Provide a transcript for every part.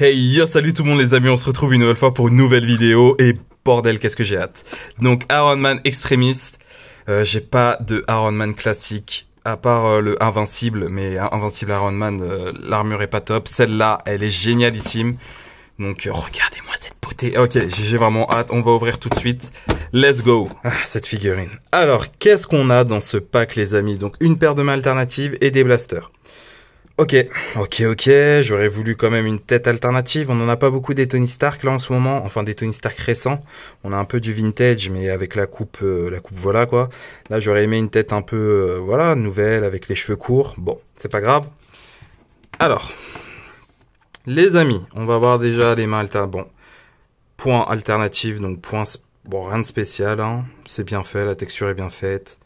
Hey yo, salut tout le monde les amis, on se retrouve une nouvelle fois pour une nouvelle vidéo et bordel qu'est-ce que j'ai hâte. Donc Iron Man Extremis, j'ai pas de Iron Man classique à part le Invincible, mais Invincible Iron Man, l'armure est pas top. Celle-là, elle est génialissime. Donc regardez-moi cette beauté. Ok, j'ai vraiment hâte, on va ouvrir tout de suite. Let's go. Ah, cette figurine. Alors, qu'est-ce qu'on a dans ce pack les amis? Donc une paire de mains alternatives et des blasters. Ok, j'aurais voulu quand même une tête alternative. On n'en a pas beaucoup des Tony Stark là en ce moment, enfin des Tony Stark récents. On a un peu du vintage, mais avec la coupe voilà quoi. Là j'aurais aimé une tête un peu, voilà, nouvelle, avec les cheveux courts. Bon, c'est pas grave. Alors, les amis, on va voir déjà les mains alternatives. Bon, point alternative, donc point, bon, rien de spécial, hein. C'est bien fait, la texture est bien faite.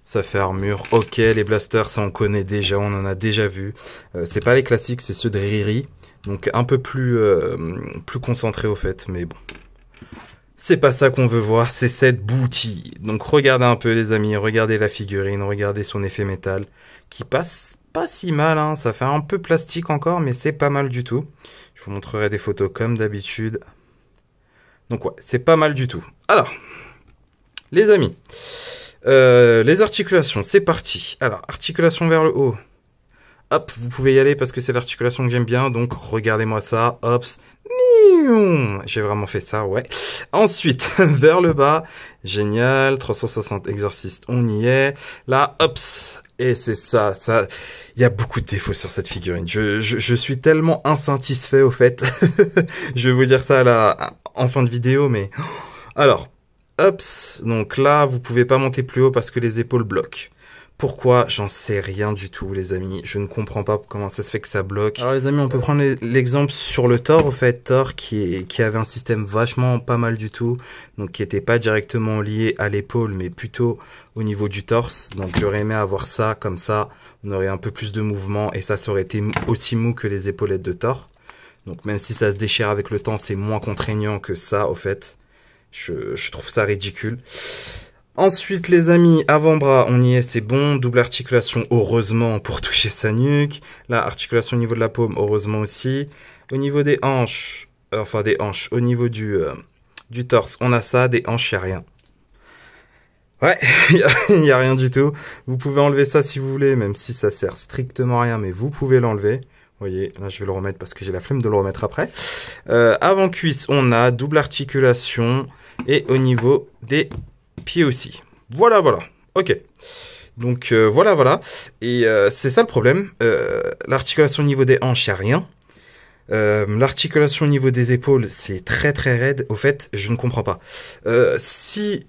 Ça fait armure, ok, les blasters, ça on connaît déjà, on en a déjà vu. C'est pas les classiques, c'est ceux de Riri. Donc un peu plus concentré au fait, mais bon. C'est pas ça qu'on veut voir, c'est cette boutique. Donc regardez un peu les amis, regardez la figurine, regardez son effet métal. Qui passe pas si mal, hein. Ça fait un peu plastique encore, mais c'est pas mal du tout. Je vous montrerai des photos comme d'habitude. Donc ouais, c'est pas mal du tout. Alors, les amis... les articulations, c'est parti. Alors, articulation vers le haut. Hop, vous pouvez y aller parce que c'est l'articulation que j'aime bien. Donc, regardez-moi ça. Hop. J'ai vraiment fait ça, ouais. Ensuite, vers le bas. Génial. 360 exorcistes, on y est. Là, hop. Et c'est ça. Il y a beaucoup de défauts sur cette figurine. Je suis tellement insatisfait, au fait. Je vais vous dire ça en fin de vidéo, mais... Alors... Hop, donc là, vous pouvez pas monter plus haut parce que les épaules bloquent. Pourquoi? J'en sais rien du tout, les amis. Je ne comprends pas comment ça se fait que ça bloque. Alors les amis, on peut prendre l'exemple sur le Thor, au fait. Thor qui avait un système vachement pas mal du tout. Donc qui était pas directement lié à l'épaule, mais plutôt au niveau du torse. Donc j'aurais aimé avoir ça, comme ça. On aurait un peu plus de mouvement et ça aurait été aussi mou que les épaulettes de Thor. Donc même si ça se déchire avec le temps, c'est moins contraignant que ça, au fait. Je trouve ça ridicule. Ensuite, les amis, avant-bras, on y est, c'est bon. Double articulation, heureusement, pour toucher sa nuque. Là, articulation au niveau de la paume, heureusement aussi. Au niveau des hanches, au niveau du torse, on a ça. Des hanches, il n'y a rien. Ouais, il n'y a rien du tout. Vous pouvez enlever ça si vous voulez, même si ça sert strictement à rien, mais vous pouvez l'enlever. Vous voyez, là je vais le remettre parce que j'ai la flemme de le remettre après. Avant cuisse, on a double articulation et au niveau des pieds aussi. Voilà. Ok. Donc voilà. Et c'est ça le problème. L'articulation au niveau des hanches, il n'y a rien. L'articulation au niveau des épaules, c'est très raide. Au fait, je ne comprends pas. Si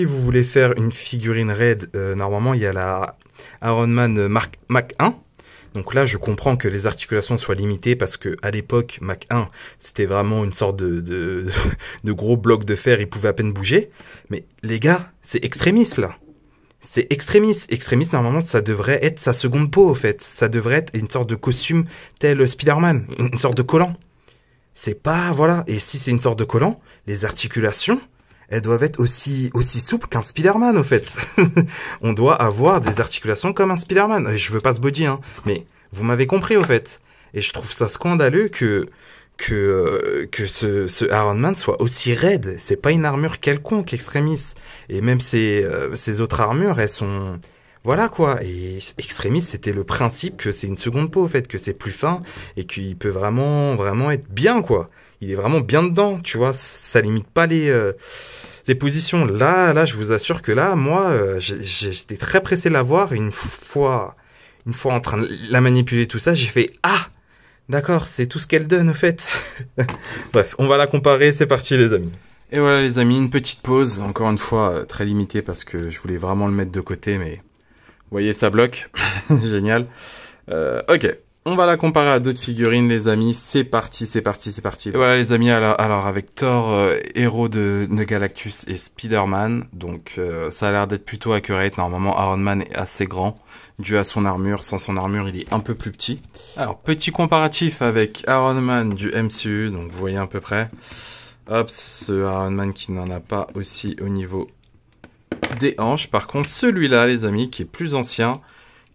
vous voulez faire une figurine raide, normalement il y a la Iron Man Mach 1. Donc là, je comprends que les articulations soient limitées parce que à l'époque, Mach 1, c'était vraiment une sorte de gros bloc de fer, il pouvait à peine bouger. Mais les gars, c'est Extremis là. C'est Extremis. Extremis, normalement, ça devrait être sa seconde peau, au fait. Ça devrait être une sorte de costume tel Spider-Man, une sorte de collant. C'est pas, voilà. Et si c'est une sorte de collant, les articulations, elles doivent être aussi souples qu'un Spider-Man, au fait. On doit avoir des articulations comme un Spider-Man. Je veux pas ce body, hein, mais vous m'avez compris, au fait. Et je trouve ça scandaleux que ce Iron Man soit aussi raide. C'est pas une armure quelconque, Extremis. Et même ces autres armures, elles sont... Voilà, quoi. Et Extremis, c'était le principe que c'est une seconde peau, au fait, que c'est plus fin et qu'il peut vraiment être bien, quoi. Il est vraiment bien dedans, tu vois. Ça limite pas les positions. Là, je vous assure que là, moi, j'étais très pressé de la voir. Et une fois en train de la manipuler, tout ça, j'ai fait « Ah, d'accord, c'est tout ce qu'elle donne, au fait. » Bref, on va la comparer. C'est parti, les amis. Et voilà, les amis, une petite pause. Encore une fois, très limitée parce que je voulais vraiment le mettre de côté, mais... Vous voyez, ça bloque. Génial. Ok. On va la comparer à d'autres figurines, les amis. C'est parti. Et voilà, les amis, alors avec Thor, héros de Galactus et Spider-Man. Donc, ça a l'air d'être plutôt accurate. Normalement, Iron Man est assez grand, dû à son armure. Sans son armure, il est un peu plus petit. Alors, petit comparatif avec Iron Man du MCU. Donc, vous voyez à peu près. Hop, ce Iron Man qui n'en a pas aussi au niveau des hanches. Par contre, celui-là, les amis, qui est plus ancien...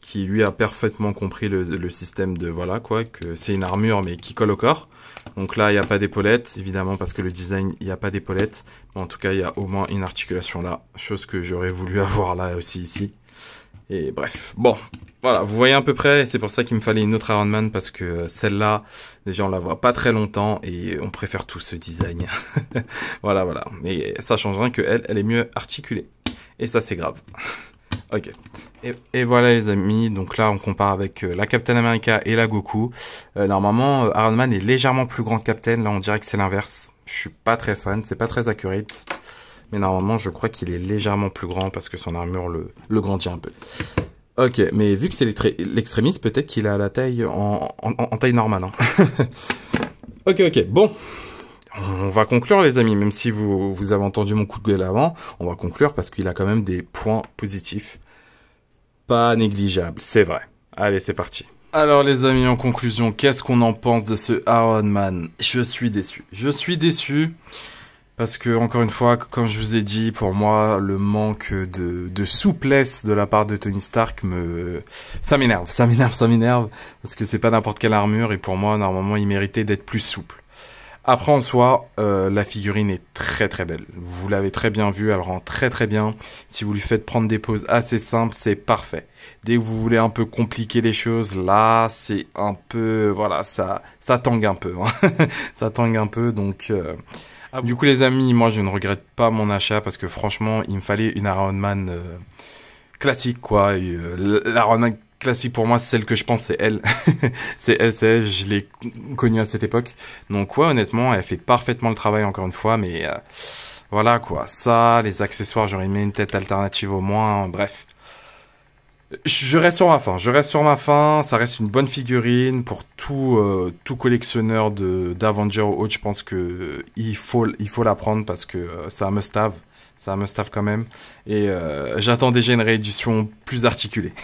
qui lui a parfaitement compris le système de, voilà quoi, que c'est une armure mais qui colle au corps. Donc là, il n'y a pas d'épaulette, évidemment, parce que le design, il n'y a pas d'épaulette. En tout cas, il y a au moins une articulation là, chose que j'aurais voulu avoir là aussi ici. Et bref, bon, voilà, vous voyez à peu près, c'est pour ça qu'il me fallait une autre Iron Man, parce que celle-là, déjà on la voit pas très longtemps, et on préfère tout ce design. Voilà, voilà, et ça change rien que elle est mieux articulée. Et ça c'est grave. Ok, et voilà les amis, donc là on compare avec la Captain America et la Goku. Normalement, Iron Man est légèrement plus grand que Captain, là on dirait que c'est l'inverse. Je suis pas très fan, c'est pas très accurate. Mais normalement, je crois qu'il est légèrement plus grand parce que son armure le grandit un peu. Ok, mais vu que c'est l'extrémiste, peut-être qu'il a la taille en taille normale. Hein. Ok, bon. On va conclure les amis, même si vous avez entendu mon coup de gueule avant. On va conclure parce qu'il a quand même des points positifs. Pas négligeables, c'est vrai. Allez, c'est parti. Alors les amis, en conclusion, qu'est-ce qu'on en pense de ce Iron Man? Je suis déçu. Je suis déçu. Parce que, encore une fois, comme je vous ai dit, pour moi, le manque de souplesse de la part de Tony Stark ça m'énerve. Parce que c'est pas n'importe quelle armure et pour moi, normalement, il méritait d'être plus souple. Après, en soi, la figurine est très très belle. Vous l'avez très bien vue, elle rend très très bien. Si vous lui faites prendre des poses assez simples, c'est parfait. Dès que vous voulez un peu compliquer les choses, là, c'est un peu, voilà, ça tangue un peu. Hein. Ça tangue un peu, donc... Du coup les amis, moi je ne regrette pas mon achat parce que franchement il me fallait une Iron Man classique quoi. L'Iron Man classique pour moi c'est celle que je pense c'est elle. C'est elle, je l'ai connue à cette époque. Donc ouais honnêtement elle fait parfaitement le travail encore une fois mais voilà quoi. Ça, les accessoires j'aurais mis une tête alternative au moins, bref. Je reste sur ma faim, ça reste une bonne figurine pour tout collectionneur d'Avengers ou autre, je pense que il faut la prendre parce que c'est un must-have, quand même et j'attends déjà une réédition plus articulée.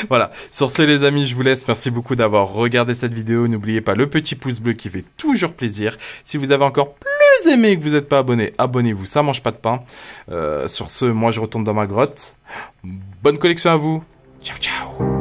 Voilà, sur ce les amis, je vous laisse, merci beaucoup d'avoir regardé cette vidéo, n'oubliez pas le petit pouce bleu qui fait toujours plaisir. Si vous avez encore plus aimé et que vous n'êtes pas abonné, abonnez-vous, ça mange pas de pain. Sur ce, moi je retourne dans ma grotte. Bonne collection à vous. Ciao, ciao.